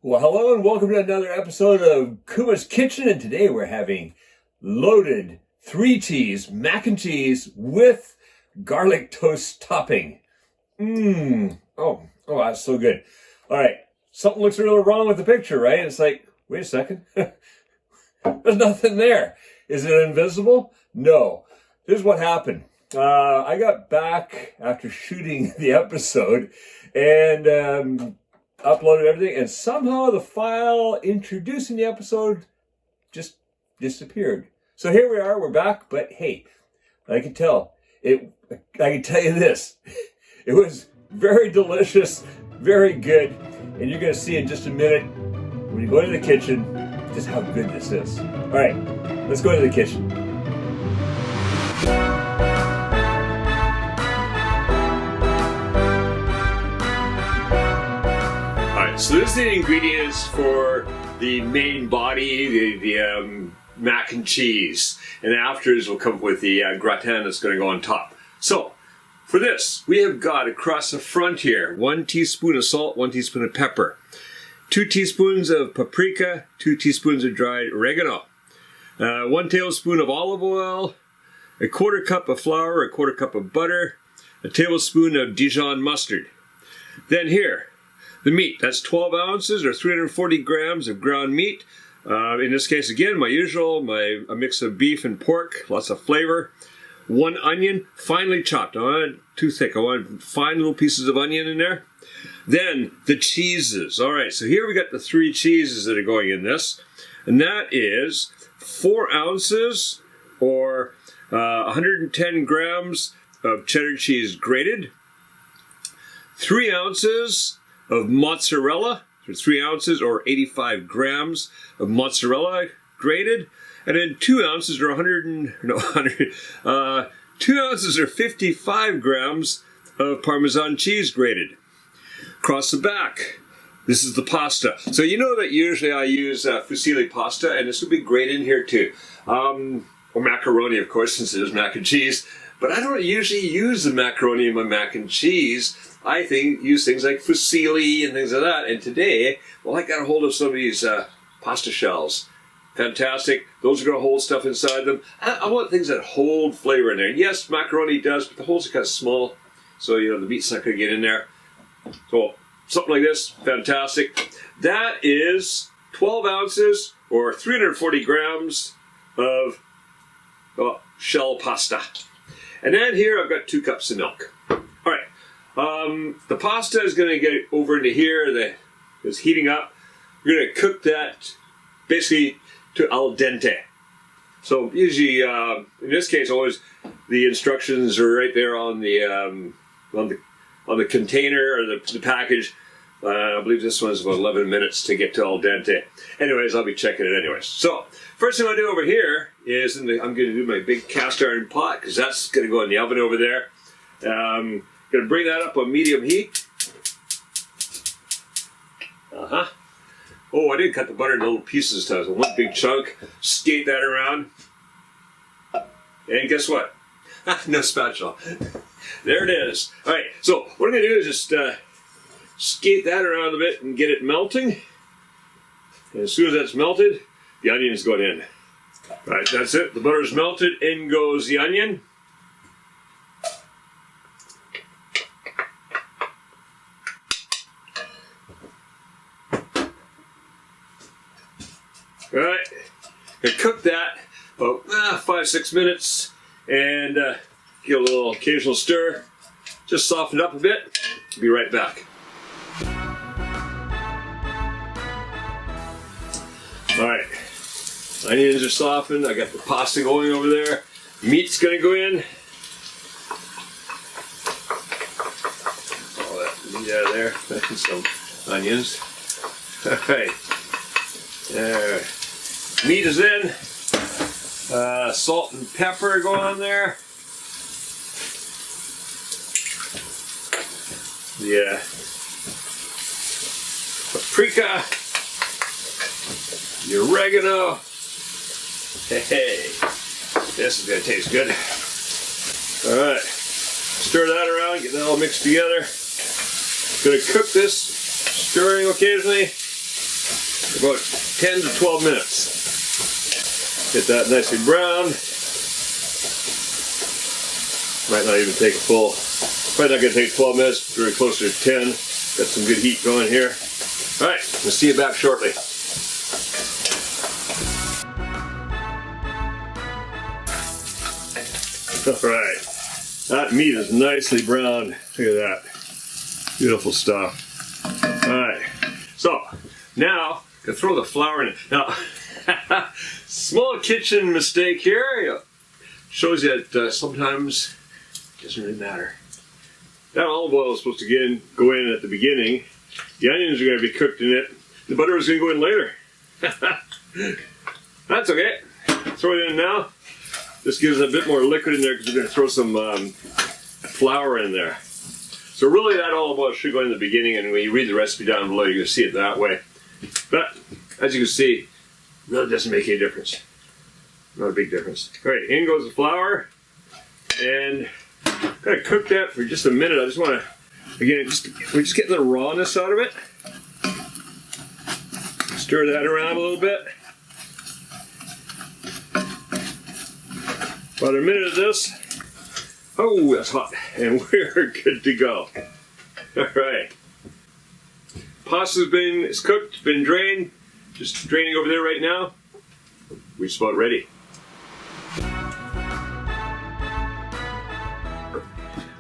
Well, hello and welcome to another episode of Kuma's Kitchen, and today we're having loaded 3-cheese mac and cheese with garlic toast topping. Oh, that's so good. All right, something looks a little wrong with the picture, right? It's like, wait a second, there's nothing there. Is it invisible? No. Here's what happened. I got back after shooting the episode and uploaded everything, and somehow the file introducing the episode just disappeared. So here we are, we're back, but hey, I can tell you this, it was very delicious, very good, and you're going to see in just a minute when you go into the kitchen just how good this is. All right, let's go into the kitchen. So this is the ingredients for the main body, the mac and cheese. And afterwards we'll come up with the gratin that's going to go on top. So for this, we have got across the front here, 1 teaspoon of salt, 1 teaspoon of pepper, 2 teaspoons of paprika, 2 teaspoons of dried oregano, 1 tablespoon of olive oil, a 1/4 cup of flour, a 1/4 cup of butter, a tablespoon of Dijon mustard. Then here, the meat, that's 12 ounces or 340 grams of ground meat. In this case, again, a mix of beef and pork, lots of flavor. 1 onion, finely chopped. I don't want it too thick. I want fine little pieces of onion in there. Then the cheeses. All right, so here we got the 3 cheeses that are going in this. And that is 4 ounces or 110 grams of cheddar cheese grated. 3 ounces of mozzarella, so 3 ounces or 85 grams of mozzarella grated, and then 2 ounces or 2 ounces or 55 grams of parmesan cheese grated. Across the back, this is the pasta. So you know that usually I use fusilli pasta, and this will be great in here too. Or macaroni, of course, since it is mac and cheese. But I don't usually use the macaroni in my mac and cheese. I use things like fusilli and things like that. And today, well, I got a hold of some of these pasta shells. Fantastic. Those are going to hold stuff inside them. I want things that hold flavor in there. Yes, macaroni does, but the holes are kind of small. So, the meat's not going to get in there. So, something like this, fantastic. That is 12 ounces or 340 grams of shell pasta. And then here I've got 2 cups of milk. All right. The pasta is going to get over into here. It's heating up. We're going to cook that basically to al dente. So usually, in this case, always the instructions are right there on the container or the package. I believe this one's about 11 minutes to get to al dente. Anyways, I'll be checking it anyways. So first thing I do over here is I'm going to do my big cast iron pot because that's going to go in the oven over there. Going to bring that up on medium heat. Oh, I did cut the butter into little pieces, so one big chunk. Skate that around. And guess what? No spatula. There it is. All right, so what I'm going to do is just skate that around a bit and get it melting. And as soon as that's melted, the onion's going in. All right, that's it. The butter's melted. In goes the onion. All right, and cook that about 5-6 minutes and give a little occasional stir. Just soften it up a bit. Be right back. All right, onions are softened. I got the pasta going over there. Meat's going to go in. All that meat out of there. And some onions. All right. There. Meat is in. Salt and pepper going on there. Yeah. Paprika. The oregano. Hey, this is going to taste good. All right. Stir that around, get that all mixed together. Going to cook this, stirring occasionally. about 10 to 12 minutes. Get that nicely brown. Might not even take a full, probably not going to take 12 minutes, very closer to 10. Got some good heat going here. All right, we'll see you back shortly. All right, that meat is nicely browned. Look at that, beautiful stuff. All right, so now I throw the flour in it. Now, small kitchen mistake here. Shows you that sometimes it doesn't really matter. That olive oil is supposed to go in at the beginning. The onions are going to be cooked in it. The butter is going to go in later. That's okay. Throw it in now. This gives a bit more liquid in there because we're going to throw some flour in there. So really that olive oil should go in the beginning, and when you read the recipe down below, you're going to see it that way. But as you can see, it really doesn't make any difference. Not a big difference. All right, in goes the flour, and I'm going to cook that for just a minute. I just want to, again, we're just getting the rawness out of it. Stir that around a little bit. About a minute of this. Oh, that's hot. And we're good to go. All right. Pasta's it's cooked, been drained. Just draining over there right now. We're just about ready.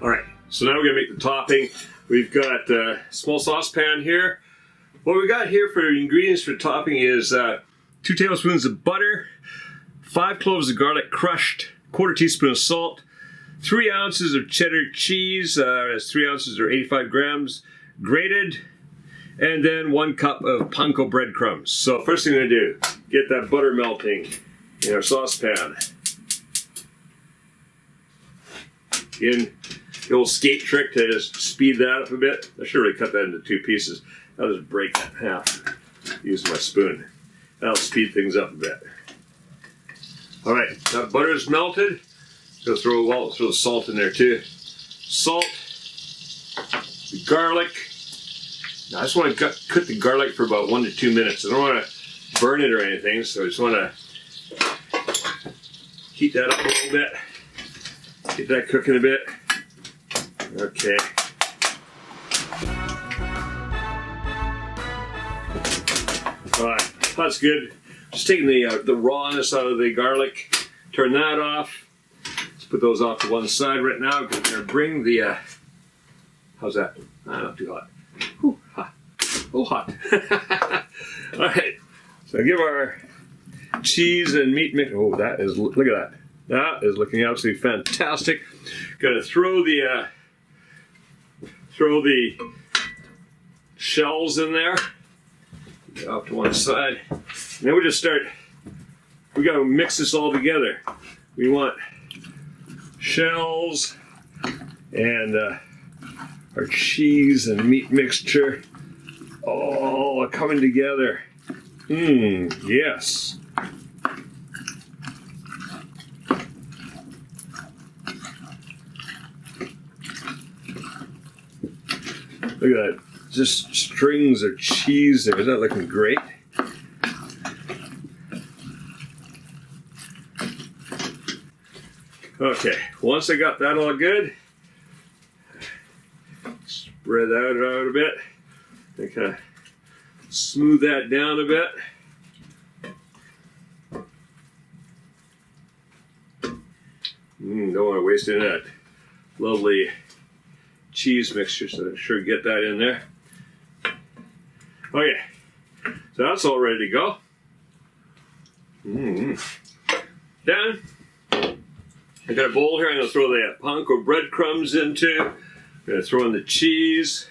All right, so now we're gonna make the topping. We've got a small saucepan here. What we got here for ingredients for topping is 2 tablespoons of butter, 5 cloves of garlic crushed, 1/4 teaspoon of salt, 3 ounces of cheddar cheese, that's 3 ounces or 85 grams, grated, and then 1 cup of Panko breadcrumbs. So first thing I'm gonna do, get that butter melting in our saucepan. Again, the old skate trick to just speed that up a bit. I should really cut that into 2 pieces. I'll just break that in half using my spoon. That'll speed things up a bit. All right, that butter is melted. Go throw the salt in there too. Salt, the garlic. Now I just want to cook the garlic for about 1 to 2 minutes. I don't want to burn it or anything, so I just want to heat that up a little bit. Get that cooking a bit. Okay. All right, that's good. Just taking the rawness out of the garlic. Turn that off. Let's put those off to one side right now. We're going to bring the, how's that? Not too hot. Whew, hot. Oh, hot. All right, so give our cheese and meat mix. Oh, that is, look at that. That is looking absolutely fantastic. Gonna throw the shells in there. Get off to one side. And then we just start, we gotta mix this all together. We want shells and our cheese and meat mixture all coming together. Yes. Look at that, just strings of cheese there. Isn't that looking great? Okay, once I got that all good, spread that out a bit. And kind of smooth that down a bit. Don't want to waste any of that lovely cheese mixture, so I'm sure get that in there. Okay, so that's all ready to go. Then I got a bowl here. I'm going to throw the Panko breadcrumbs into. I'm going to throw in the cheese.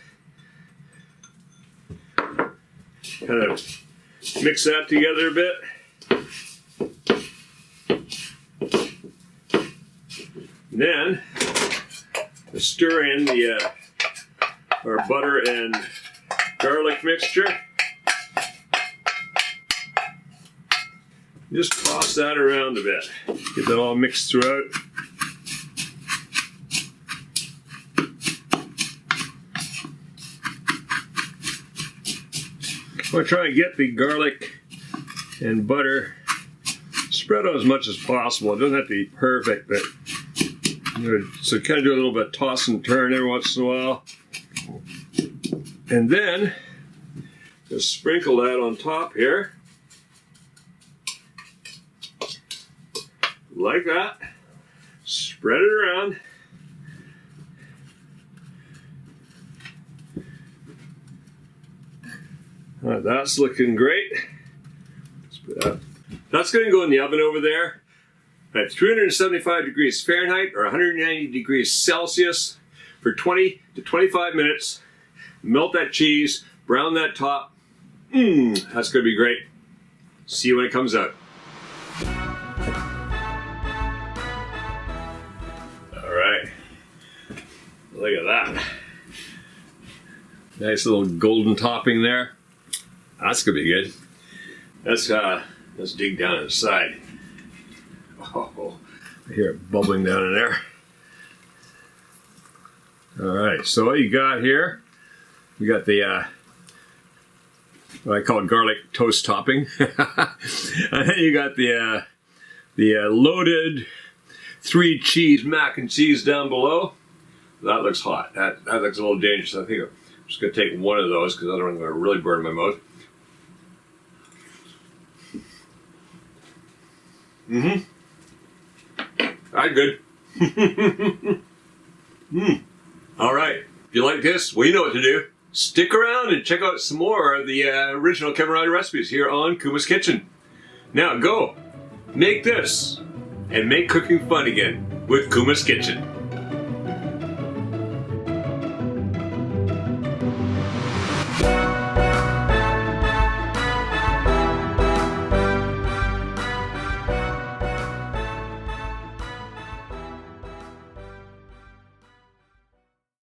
Kind of mix that together a bit. Then stir in our butter and garlic mixture. Just toss that around a bit. Get that all mixed throughout. I'm going to try and get the garlic and butter spread out as much as possible. It doesn't have to be perfect, but so kind of do a little bit of toss and turn every once in a while. And then just sprinkle that on top here. Like that. Spread it around. That's looking great. Let's put that. That's going to go in the oven over there at 375 degrees Fahrenheit or 190 degrees Celsius for 20 to 25 minutes. Melt that cheese, brown that top. That's going to be great. See you when it comes out. All right. Look at that. Nice little golden topping there. That's going to be good. Let's dig down inside. Oh, I hear it bubbling down in there. All right, so what you got here, we got the what I call garlic toast topping. And then you got the loaded 3 cheese mac and cheese down below. That looks hot. That looks a little dangerous. I think I'm just going to take one of those because otherwise I'm going to really burn my mouth. That's good. All right. If you like this, well, you know what to do. Stick around and check out some more of the original Kevin Riley recipes here on Kuma's Kitchen. Now go, make this, and make cooking fun again with Kuma's Kitchen.